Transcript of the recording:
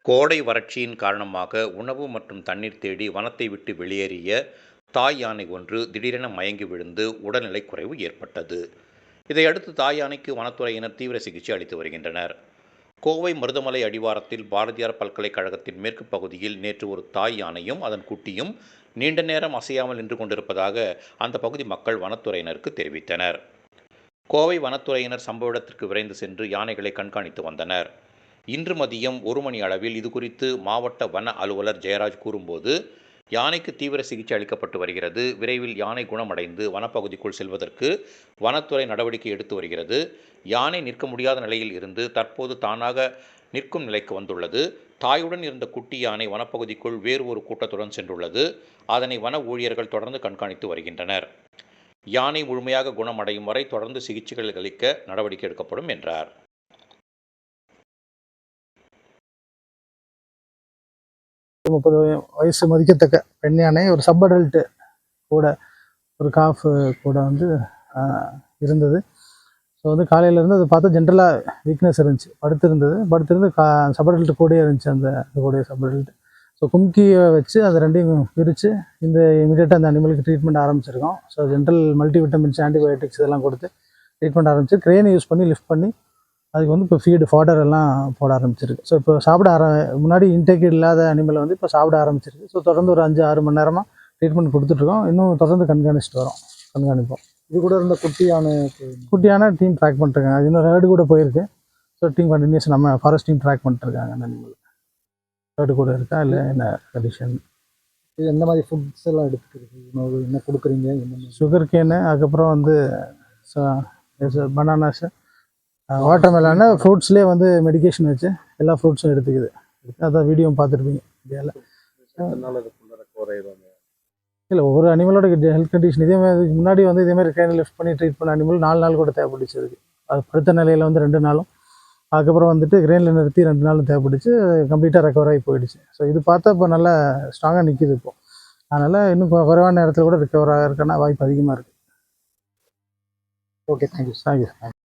கோடை வறட்சியின் காரணமாக உணவு மற்றும் தண்ணீர் தேடி வனத்தை விட்டு வெளியேறிய தாய் யானை ஒன்று திடீரென மயங்கி விழுந்து உடல்நிலை குறைவு ஏற்பட்டது. இதையடுத்து தாய் யானைக்கு வனத்துறையினர் தீவிர சிகிச்சை அளித்து வருகின்றனர். கோவை மருதமலை அடிவாரத்தில் பாரதியார் பல்கலைக்கழகத்தின் மேற்கு பகுதியில் நேற்று ஒரு தாய் யானையும் அதன் குட்டியும் நீண்ட நேரம் அசையாமல் நின்று கொண்டிருப்பதாக அந்த பகுதி மக்கள் வனத்துறையினருக்கு தெரிவித்தனர். கோவை வனத்துறையினர் சம்பவ இடத்திற்கு விரைந்து சென்று யானைகளை கண்காணித்து வந்தனர். இன்று மதியம் 1 மணி அளவில் இதுகுறித்து மாவட்ட வன அலுவலர் ஜெயராஜ் கூறும்போது, யானைக்கு தீவிர சிகிச்சை அளிக்கப்பட்டு வருகிறது. விரைவில் யானை குணமடைந்து வனப்பகுதிக்குள் செல்வதற்கு வனத்துறை நடவடிக்கை எடுத்து வருகிறது. யானை நிற்க முடியாத நிலையில் இருந்து தற்போது தானாக நிற்கும் நிலைக்கு வந்துள்ளது. தாயுடன் இருந்த குட்டி யானை வனப்பகுதிக்குள் வேறு ஒரு கூட்டத்துடன் சென்றுள்ளது. அதனை வன ஊழியர்கள் தொடர்ந்து கண்காணித்து வருகின்றனர். யானை முழுமையாக குணமடையும் வரை தொடர்ந்து சிகிச்சைகள் அளிக்க நடவடிக்கை எடுக்கப்படும் என்றார். 30 வயசு மதிக்கத்தக்க பெண் யானை, ஒரு சப் அடல்ட்டு கூட, ஒரு காஃப் கூட வந்து இருந்தது. ஸோ வந்து காலையிலேருந்து அதை பார்த்தா ஜென்ரலாக வீக்னஸ் இருந்துச்சு, படுத்திருந்து சப் அடல்ட்டு கூடயே இருந்துச்சு. அந்த கூடிய சப் அடல்ட்டு. ஸோ கும்கியை வச்சு அதை ரெண்டையும் பிரித்து இமீடியட்டாக அந்த அனிமலுக்கு ட்ரீட்மெண்ட் ஆரம்பிச்சிருக்கோம். ஸோ ஜென்ரல் மல்டிவிட்டமின்ஸ், ஆன்டிபயோட்டிக்ஸ் இதெல்லாம் கொடுத்து ட்ரீட்மெண்ட் ஆரம்பிச்சு கிரேனை யூஸ் பண்ணி லிஃப்ட் பண்ணி அதுக்கு வந்து இப்போ ஃபீடு ஃபாடர் எல்லாம் போட ஆரம்பிச்சிருக்கு. ஸோ இப்போ முன்னாடி இன்டேக் இல்லாத அனிமல் வந்து இப்போ சாப்பிட ஆரம்பிச்சிருக்கு. ஸோ தொடர்ந்து ஒரு 5-6 மணி நேரமாக ட்ரீட்மெண்ட் கொடுத்துட்ருக்கோம். இன்னும் தொடர்ந்து கண்காணிப்போம். இது கூட இருந்த குட்டியான டீம் ட்ராக் பண்ணிட்டுருக்காங்க. அது இன்னும் ரேர்டு கூட போயிருக்கு. ஸோ டீம் கண்டினியூஸ் நம்ம ஃபாரஸ்ட் டீம் ட்ராக் பண்ணிட்டுருக்காங்க. அந்த அனிமல் ரேர்டு கூட இருக்கா இல்லை என்ன கண்டிஷன், இது எந்த மாதிரி ஃபுட்ஸ் எல்லாம் எடுத்துக்கிறது, உணவு என்ன கொடுக்குறீங்க, சுகர் கேனு, அதுக்கப்புறம் வந்து பனானாஸு, வாட்டர் மெலான, ஃப்ரூட்ஸ்லேயே வந்து மெடிக்கேஷன் வச்சு எல்லா ஃப்ரூட்ஸும் எடுத்துக்குது. அதான் வீடியோ பார்த்துருப்பீங்க. இல்லை, ஒவ்வொரு அனிமலோட ஹெல்த் கண்டிஷன் இதேமாதிரி. முன்னாடி வந்து இதேமாதிரி ட்ரெயினை லிஃப்ட் பண்ணி ட்ரீட் பண்ண அனிமல் 4 நாள் கூட தேவைப்பட்டுச்சு. அது படுத்த நிலையில் வந்து 2 நாளும், அதுக்கப்புறம் வந்துட்டு கிரெயினில் நிறுத்தி 2 நாளும் தேவைப்பட்டுச்சு. கம்ப்ளீட்டாக ரெக்கவர் ஆகி போயிடுச்சு. ஸோ இது பார்த்தா இப்போ நல்லா ஸ்ட்ராங்காக நிற்கிது இப்போது. அதனால் இன்னும் குறைவான நேரத்தில் கூட ரெக்கவர் ஆகிறதுக்கான வாய்ப்பு அதிகமாக இருக்குது. Okay, thank you.